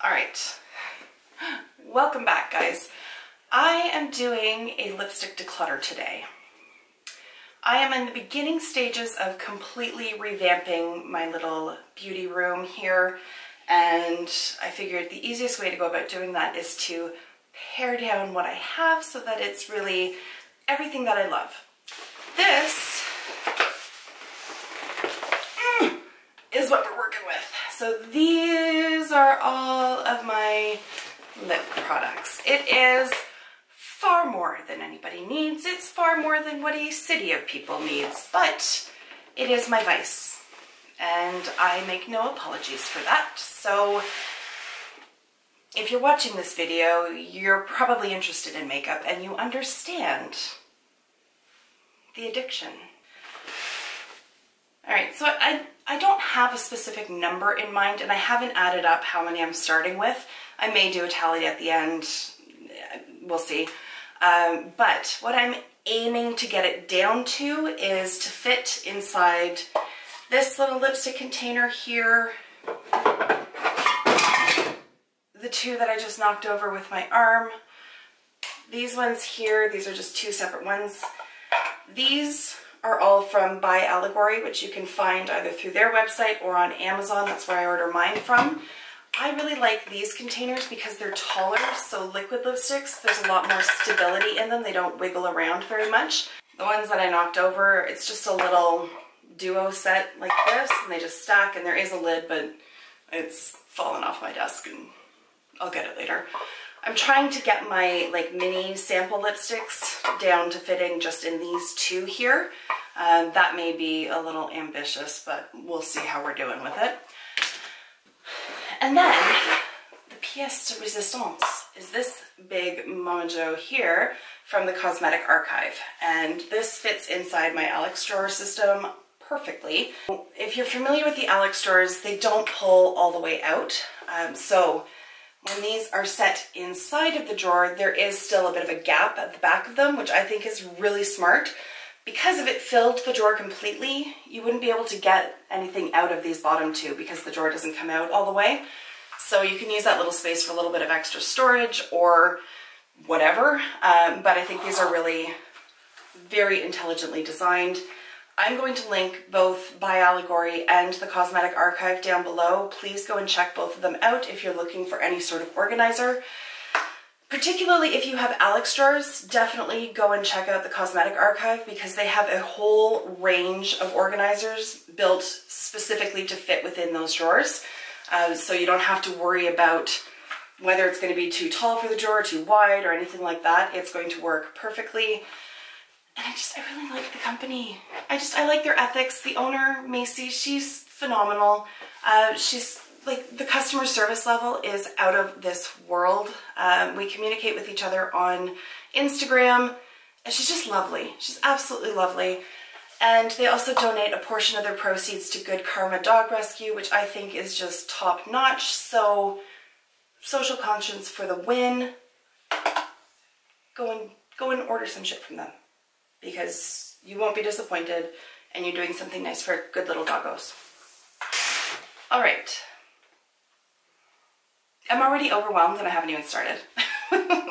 All right, welcome back, guys. I am doing a lipstick declutter today. I am in the beginning stages of completely revamping my little beauty room here, and I figured the easiest way to go about doing that is to pare down what I have so that it's really everything that I love. This is what we're working with. So these are all of my lip products. It is far more than anybody needs. It's far more than what a city of people needs, but it is my vice, and I make no apologies for that. So if you're watching this video, you're probably interested in makeup and you understand the addiction. All right, so I don't have a specific number in mind, and I haven't added up how many I'm starting with. I may do a tally at the end, we'll see. But what I'm aiming to get it down to is to fit inside this little lipstick container here, the two that I just knocked over with my arm, these ones here, these are just two separate ones. These are all from By Allegory, which you can find either through their website or on Amazon. That's where I order mine from. I really like these containers because they're taller, so liquid lipsticks, there's a lot more stability in them. They don't wiggle around very much. The ones that I knocked over, it's just a little duo set like this, and they just stack, and there is a lid, but it's fallen off my desk, and I'll get it later. I'm trying to get my mini sample lipsticks down to fitting just in these two here. That may be a little ambitious, but we'll see how we're doing with it. And then the pièce de résistance is this big Mama Jo here from the Cosmetic Archive. And this fits inside my Alex drawer system perfectly. If you're familiar with the Alex drawers, they don't pull all the way out. So when these are set inside of the drawer, there is still a bit of a gap at the back of them, which I think is really smart. Because if it filled the drawer completely, you wouldn't be able to get anything out of these bottom two because the drawer doesn't come out all the way. So you can use that little space for a little bit of extra storage or whatever. But I think these are really very intelligently designed. I'm going to link both By Allegory and the Cosmetic Archive down below. Please go and check both of them out if you're looking for any sort of organizer. Particularly if you have Alex drawers, definitely go and check out the Cosmetic Archive because they have a whole range of organizers built specifically to fit within those drawers. So you don't have to worry about whether it's going to be too tall for the drawer, too wide, or anything like that. It's going to work perfectly. And I really like the company. I like their ethics. The owner, Macy, she's phenomenal. She's the customer service level is out of this world. We communicate with each other on Instagram, and she's just lovely. She's absolutely lovely. And they also donate a portion of their proceeds to Good Karma Dog Rescue, which I think is just top notch. So social conscience for the win. Go and order some shit from them because you won't be disappointed, and you're doing something nice for good little doggos. All right. I'm already overwhelmed and I haven't even started.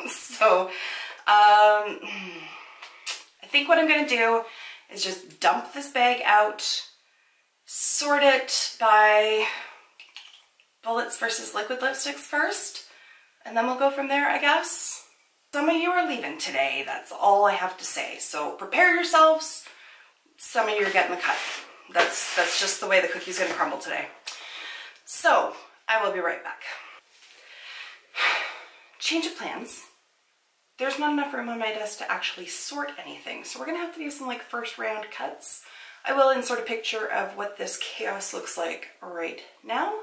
So I think what I'm going to do is just dump this bag out, sort it by bullets versus liquid lipsticks first, and then we'll go from there, I guess. Some of you are leaving today, that's all I have to say. So prepare yourselves. Some of you are getting the cut. That's just the way the cookie's going to crumble today. So I will be right back. Change of plans. There's not enough room on my desk to actually sort anything, so we're gonna have to do some first round cuts. I will insert a picture of what this chaos looks like right now. I'm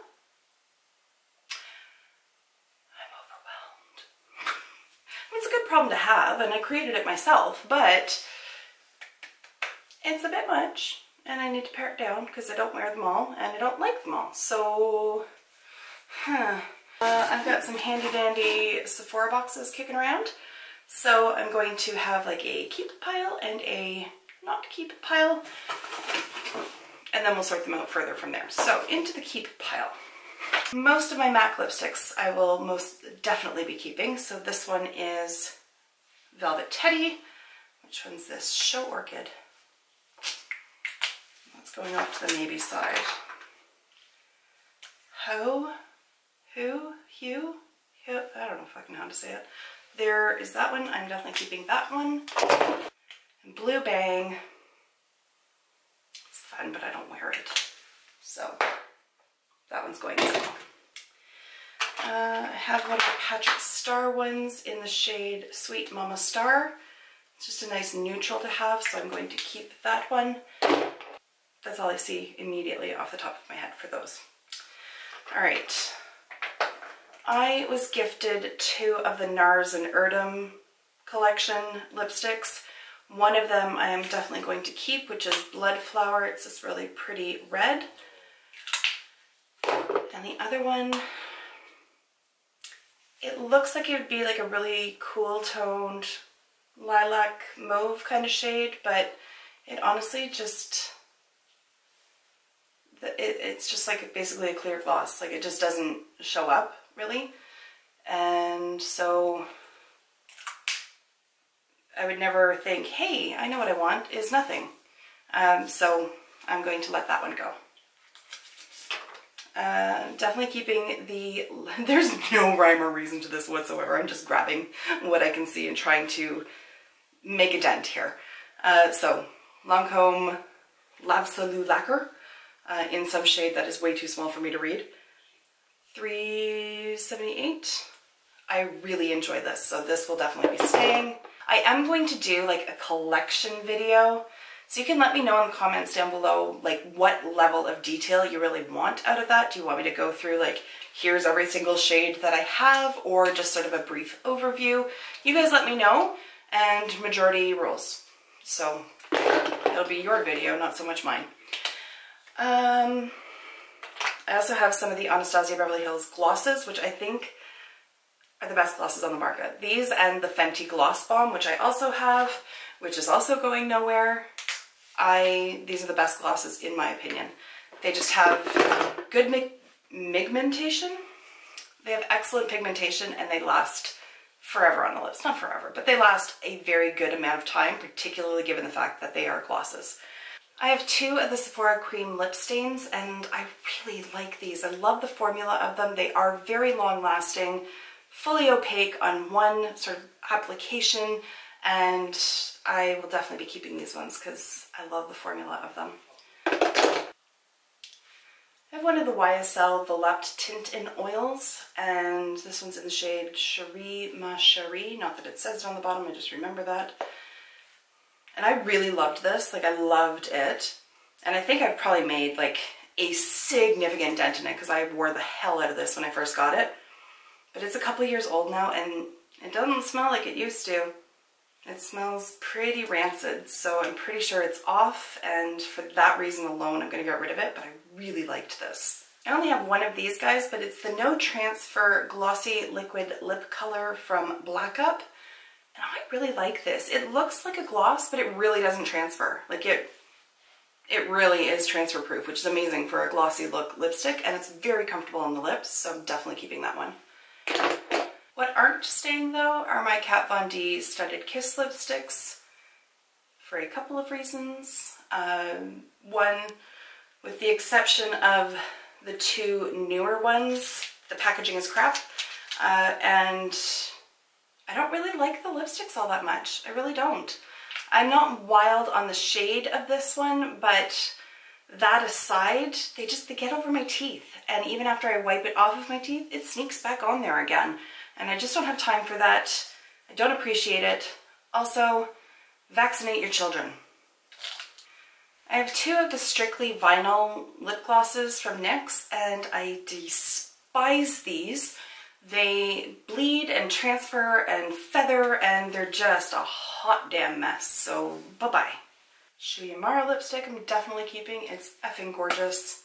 overwhelmed. I mean, it's a good problem to have, and I created it myself, but it's a bit much, and I need to pare it down because I don't wear them all, and I don't like them all. So, I've got some handy dandy Sephora boxes kicking around. So I'm going to have a keep pile and a not keep pile. And then we'll sort them out further from there. So into the keep pile. Most of my MAC lipsticks I will most definitely be keeping. So this one is Velvet Teddy. Which one's this? Show Orchid. That's going off to the maybe side. Hue, I don't know fucking how to say it. There is that one. I'm definitely keeping that one. And Blue Bang. It's fun, but I don't wear it. So that one's going as well. I have one of the Patrick Star ones in the shade Sweet Mama Star. It's just a nice neutral to have, so I'm going to keep that one. That's all I see immediately off the top of my head for those. All right. I was gifted 2 of the NARS and Erdem collection lipsticks. One of them I am definitely going to keep, which is Blood Flower. It's this really pretty red. And the other one, it looks like it would be like a really cool toned lilac mauve kind of shade, but it honestly just, it's just like basically a clear gloss. Like it just doesn't show up really. And so I would never think, hey, I know what I want, is nothing. So I'm going to let that one go. Definitely keeping the, there's no rhyme or reason to this whatsoever. I'm just grabbing what I can see and trying to make a dent here. So Lancome L'Absolu Lacquer in some shade that is way too small for me to read. $3.78. I really enjoy this, so this will definitely be staying. I am going to do like a collection video, so you can let me know in the comments down below like what level of detail you really want out of that. Do you want me to go through like, here's every single shade that I have, or just sort of a brief overview? You guys let me know, and majority rules. So it'll be your video, not so much mine. I also have some of the Anastasia Beverly Hills glosses, which I think are the best glosses on the market. These and the Fenty Gloss Bomb, which I also have, which is also going nowhere. These are the best glosses in my opinion. They just have good pigmentation. They have excellent pigmentation and they last forever on the lips. Not forever, but they last a very good amount of time, particularly given the fact that they are glosses. I have 2 of the Sephora Cream Lip Stains, and I really like these. I love the formula of them. They are very long lasting, fully opaque on one sort of application, and I will definitely be keeping these ones because I love the formula of them. I have one of the YSL Volupte Tint in Oils, and this one's in the shade Cherie Ma Cherie. Not that it says it on the bottom, I just remember that. And I really loved this, like I loved it. And I think I've probably made like a significant dent in it because I wore the hell out of this when I first got it. But it's a couple years old now and it doesn't smell like it used to. It smells pretty rancid, so I'm pretty sure it's off, and for that reason alone I'm gonna get rid of it, but I really liked this. I only have one of these guys, but it's the No Transfer Glossy Liquid Lip Color from Black Up. And I really like this. It looks like a gloss, but it really doesn't transfer. Like it really is transfer proof, which is amazing for a glossy look lipstick, and it's very comfortable on the lips, so I'm definitely keeping that one. What aren't staying though are my Kat Von D Studded Kiss lipsticks for a couple of reasons. One, with the exception of the 2 newer ones, the packaging is crap, and I don't really like the lipsticks all that much. I really don't. I'm not wild on the shade of this one, but that aside, they get over my teeth. And even after I wipe it off of my teeth, it sneaks back on there again. And I just don't have time for that. I don't appreciate it. Also, vaccinate your children. I have 2 of the Strictly Vinyl lip glosses from NYX, and I despise these. They bleed and transfer and feather, and they're just a hot damn mess, so bye-bye. Shui Amara lipstick I'm definitely keeping. It's effing gorgeous.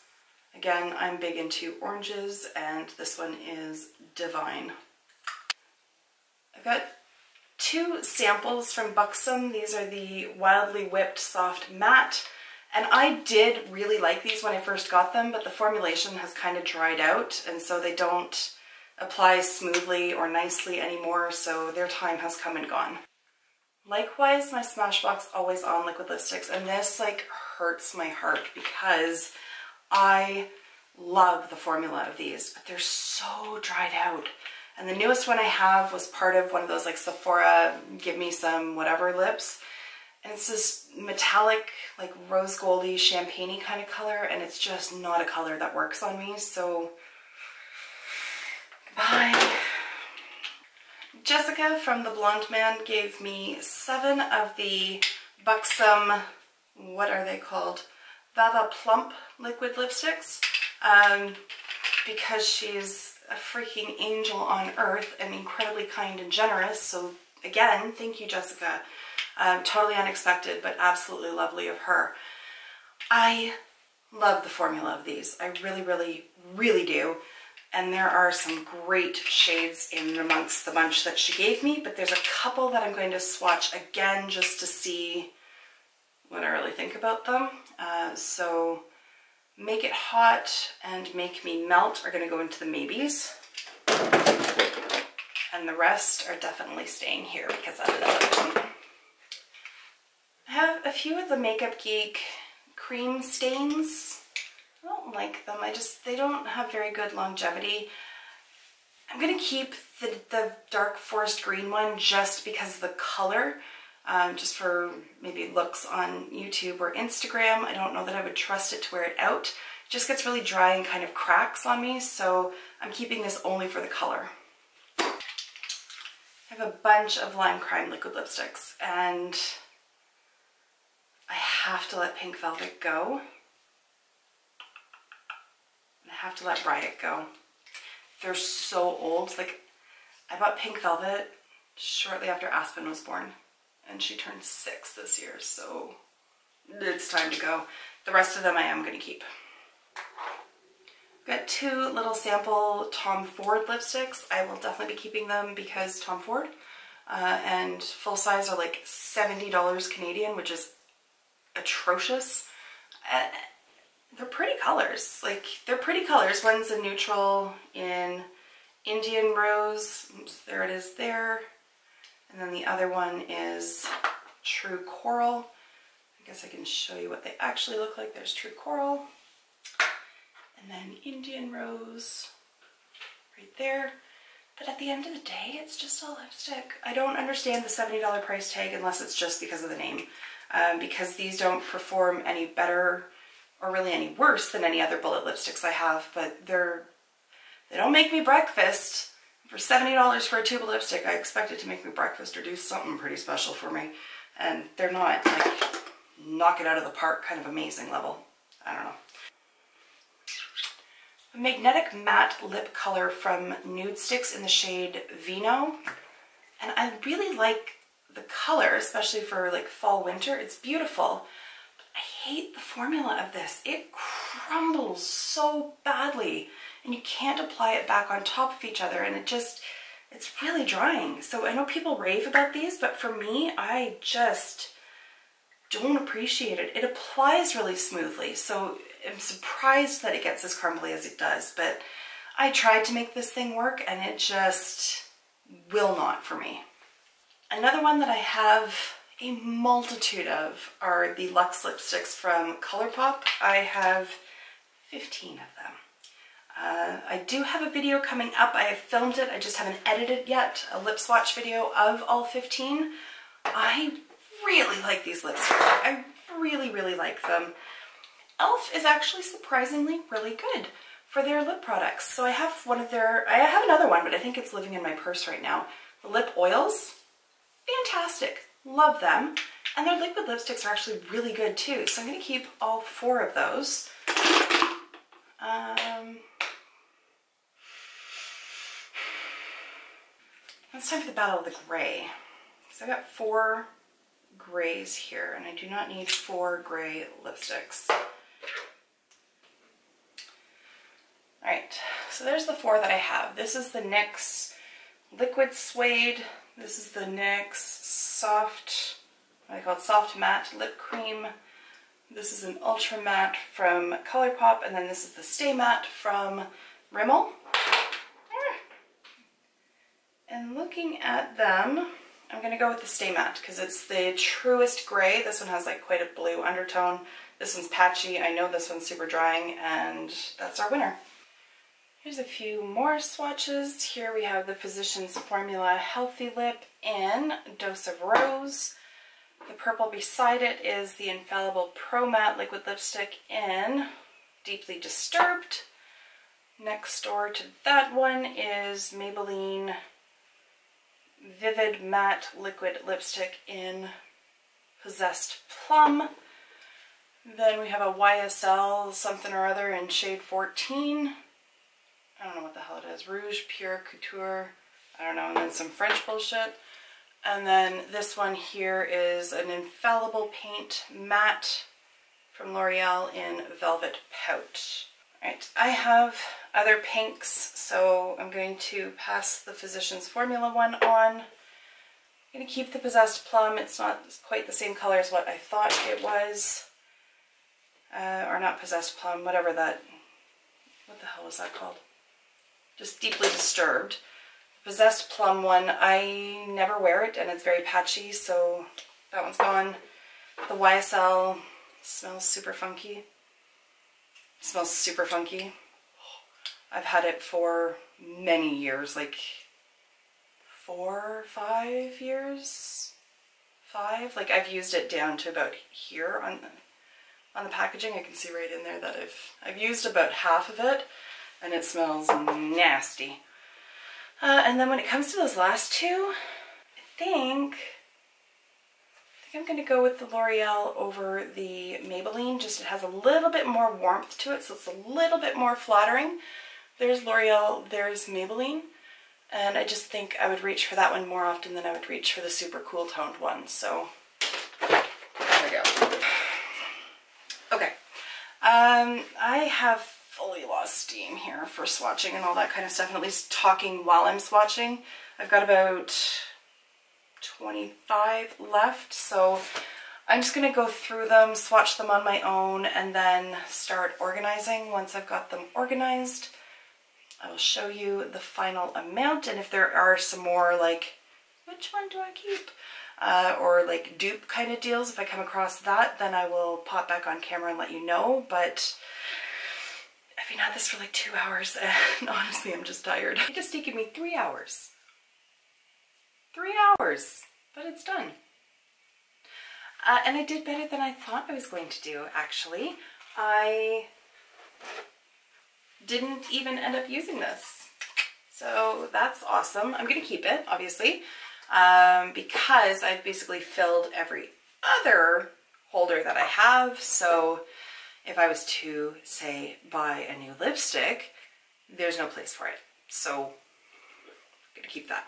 Again, I'm big into oranges, and this one is divine. I've got 2 samples from Buxom. These are the Wildly Whipped Soft Matte And I did really like these when I first got them, but the formulation has kind of dried out, and so they don't apply smoothly or nicely anymore, so their time has come and gone. Likewise, my Smashbox Always On liquid lipsticks, and this like hurts my heart because I love the formula of these, but they're so dried out. And the newest one I have was part of one of those like Sephora give me some whatever lips. And it's this metallic, like rose goldy, champagne-y kind of color, and it's just not a color that works on me, so goodbye. Jessica from The Blonde Man gave me 7 of the Buxom, what are they called? Vava Plump liquid lipsticks, because she's a freaking angel on earth and incredibly kind and generous, so again, thank you, Jessica. Totally unexpected, but absolutely lovely of her. I love the formula of these. I really, really, really do. And there are some great shades in amongst the bunch that she gave me, but there's a couple that I'm going to swatch again just to see what I really think about them. So Make It Hot and Make Me Melt are going to go into the maybes. And the rest are definitely staying here because I love them. I have a few of the Makeup Geek cream stains. I don't like them. They don't have very good longevity. I'm going to keep the dark forest green one just because of the color, just for maybe looks on YouTube or Instagram. I don't know that I would trust it to wear it out. It just gets really dry and kind of cracks on me, so I'm keeping this only for the color. I have a bunch of Lime Crime liquid lipsticks, and I have to let Pink Velvet go. I have to let Riot go. They're so old. Like, I bought Pink Velvet shortly after Aspen was born, and she turned 6 this year, so it's time to go. The rest of them I am going to keep. I've got 2 little sample Tom Ford lipsticks. I will definitely be keeping them because Tom Ford. And full size are like $70 Canadian, which is atrocious. They're pretty colors. Like, they're pretty colors. One's a neutral in Indian Rose. Oops, there it is there. And then the other one is True Coral. I guess I can show you what they actually look like. There's True Coral. And then Indian Rose right there. But at the end of the day, it's just a lipstick. I don't understand the $70 price tag unless it's just because of the name. Because these don't perform any better or really any worse than any other bullet lipsticks I have, but they don't make me breakfast. For $70 for a tube of lipstick, I expect it to make me breakfast or do something pretty special for me. And they're not like knock it out of the park kind of amazing level. I don't know. A magnetic matte lip color from Nude Sticks in the shade Vino. And I really like the color, especially for like fall winter. It's beautiful. But I hate the formula of this. It crumbles so badly and you can't apply it back on top of each other, and it's really drying. So I know people rave about these, but for me, I just don't appreciate it. It applies really smoothly, so I'm surprised that it gets as crumbly as it does, but I tried to make this thing work and it just will not for me. Another one that I have a multitude of are the Luxe lipsticks from ColourPop. I have 15 of them. I do have a video coming up. I have filmed it, I just haven't edited it yet, a lip swatch video of all 15. I really like these lipsticks. I really, really like them. e.l.f. is actually surprisingly really good for their lip products. So I have I have another one, but I think it's living in my purse right now. The lip oils, fantastic, love them. And their liquid lipsticks are actually really good too. So I'm gonna keep all 4 of those. It's time for the Battle of the Gray. So I got 4 grays here, and I do not need 4 gray lipsticks. Alright, so there's the 4 that I have. This is the NYX Liquid Suede. This is the NYX Soft, what I call it, Soft Matte Lip Cream This is an Ultra Matte from ColourPop, and then this is the Stay Matte from Rimmel. And looking at them, I'm going to go with the Stay Matte because it's the truest gray. This one has like quite a blue undertone. This one's patchy. I know this one's super drying, and that's our winner. Here's a few more swatches. Here we have the Physicians Formula Healthy Lip in Dose of Rose. The purple beside it is the Infallible Pro Matte Liquid Lipstick in Deeply Disturbed. Next door to that one is Maybelline Vivid Matte Liquid Lipstick in Possessed Plum. Then we have a YSL something or other in shade 14. I don't know what the hell it is. Rouge Pure Couture. I don't know. And then some French bullshit. And then this one here is an Infallible Paint Matte from L'Oreal in Velvet Pout. Alright, I have other pinks, so I'm going to pass the Physicians Formula one on. I'm going to keep the Possessed Plum. It's not quite the same color as what I thought it was. Or not Possessed Plum, whatever that, what the hell was that called? Just Deeply Disturbed. Possessed Plum one, I never wear it and it's very patchy, so that one's gone. The YSL smells super funky. It smells super funky. I've had it for many years, like 4, 5 years? 5? Like I've used it down to about here on the packaging. I can see right in there that I've used about half of it and it smells nasty. And then when it comes to those last two, I think I'm going to go with the L'Oreal over the Maybelline. Just it has a little bit more warmth to it, so it's a little bit more flattering. There's L'Oreal, there's Maybelline, and I just think I would reach for that one more often than I would reach for the super cool toned one. So there we go. Okay, I have fully lost steam here for swatching and all that kind of stuff, and at least talking while I'm swatching. I've got about 25 left, so I'm just going to go through them, swatch them on my own, and then start organizing. Once I've got them organized, I will show you the final amount, and if there are some more like, which one do I keep? Or like dupe kind of deals, if I come across that, then I will pop back on camera and let you know. But I've been at this for like 2 hours, and honestly I'm just tired. It just taken me 3 hours. 3 hours, but it's done. And I did better than I thought I was going to do, actually. I didn't even end up using this. So that's awesome. I'm gonna keep it, obviously, because I've basically filled every other holder that I have. So if I was to, say, buy a new lipstick, there's no place for it. So I'm gonna keep that.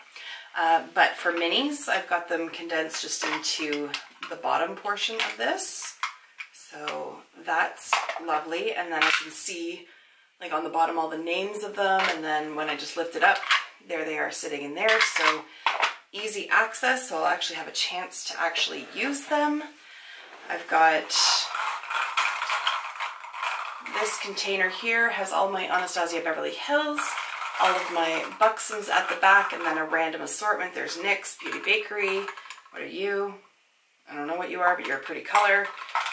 But for minis, I've got them condensed just into the bottom portion of this. So that's lovely. And then I can see like on the bottom all the names of them. And then when I just lift it up, there they are sitting in there. So easy access. So I'll actually have a chance to actually use them. I've got this container here, has all my Anastasia Beverly Hills, all of my Buxom's at the back, and then a random assortment. There's NYX, Beauty Bakery. What are you? I don't know what you are, but you're a pretty color.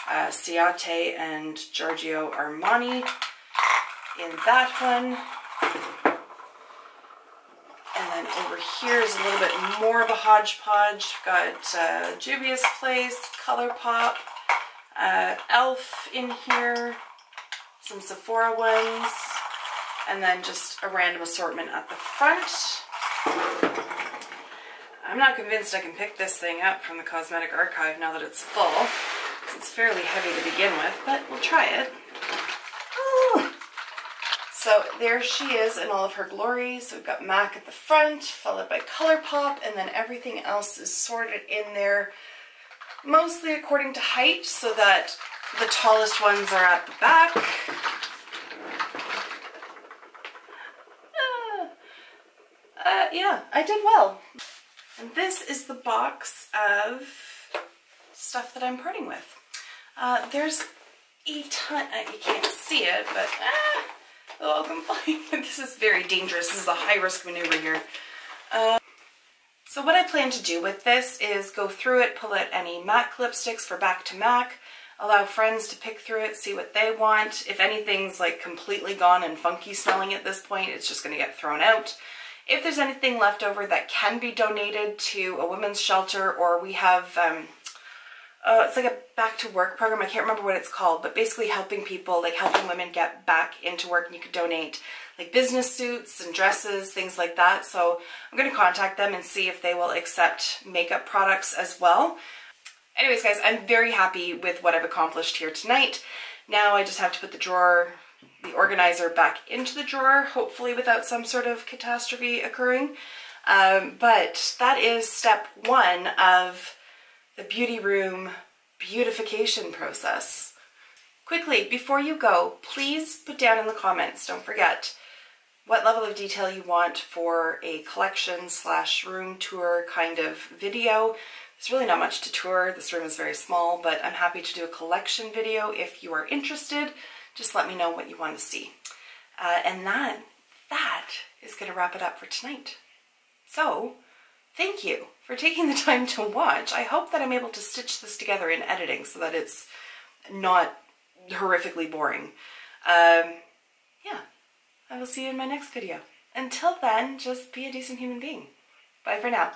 Ciate and Giorgio Armani in that one. And then over here is a little bit more of a hodgepodge. Got Juvia's Place, ColourPop, e.l.f. in here, some Sephora ones, and then just a random assortment at the front. I'm not convinced I can pick this thing up from the cosmetic archive now that it's full. It's fairly heavy to begin with, but we'll try it. Ooh. So there she is in all of her glory. So we've got MAC at the front, followed by ColourPop, and then everything else is sorted in there, mostly according to height, so that the tallest ones are at the back. Yeah, I did well. And this is the box of stuff that I'm parting with. There's a ton, you can't see it, but oh, complain. This is very dangerous. This is a high risk maneuver here. So what I plan to do with this is go through it, pull out any MAC lipsticks for back to MAC, allow friends to pick through it, see what they want. If anything's like completely gone and funky smelling at this point, it's just going to get thrown out. If there's anything left over that can be donated to a women's shelter, or we have, it's like a back to work program, I can't remember what it's called, but basically helping people, like helping women get back into work, and you could donate like business suits and dresses, things like that. So I'm going to contact them and see if they will accept makeup products as well. Anyways, guys, I'm very happy with what I've accomplished here tonight. Now I just have to put the organizer back into the drawer, hopefully without some sort of catastrophe occurring. But that is step one of the beauty room beautification process. Quickly, before you go, please put down in the comments, don't forget, what level of detail you want for a collection / room tour kind of video. There's really not much to tour. This room is very small, but I'm happy to do a collection video if you are interested. Just let me know what you want to see. And that is going to wrap it up for tonight. So, thank you for taking the time to watch. I hope that I'm able to stitch this together in editing so that it's not horrifically boring. Yeah, I will see you in my next video. Until then, just be a decent human being. Bye for now.